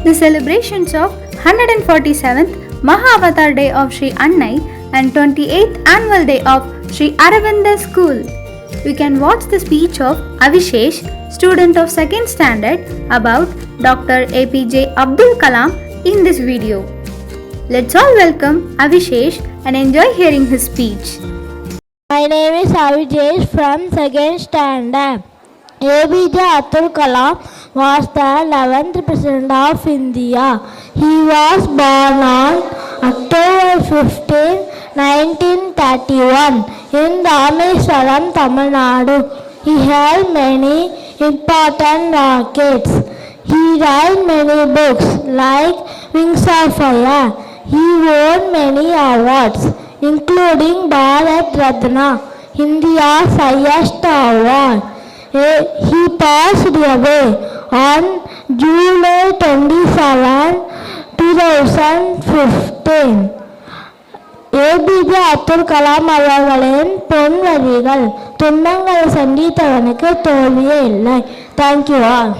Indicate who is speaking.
Speaker 1: the celebrations of 147th Mahavatar Day of Sri Annai and 28th Annual Day of Sri Aravinda School. You can watch the speech of Avishesh, student of 2nd standard, about Dr. APJ Abdul Kalam in this video. Let's all welcome Avishesh and enjoy hearing his speech.
Speaker 2: My name is Avishesh from 2nd standard. APJ Abdul Kalam was the 11th President of India. He was born on October 15, 1931 in Rameswaram, Tamil Nadu. He held many important rockets. He wrote many books like Wings of Fire. He won many awards, including Bharat Ratna, India's highest award. He passed away on July 27, 2015. APJ Abdul Kalam அவர்களின் பொன்வரிகள் துன்பங்களை சந்தித்தவனுக்கு தோல்வியே இல்லை. Thank you all.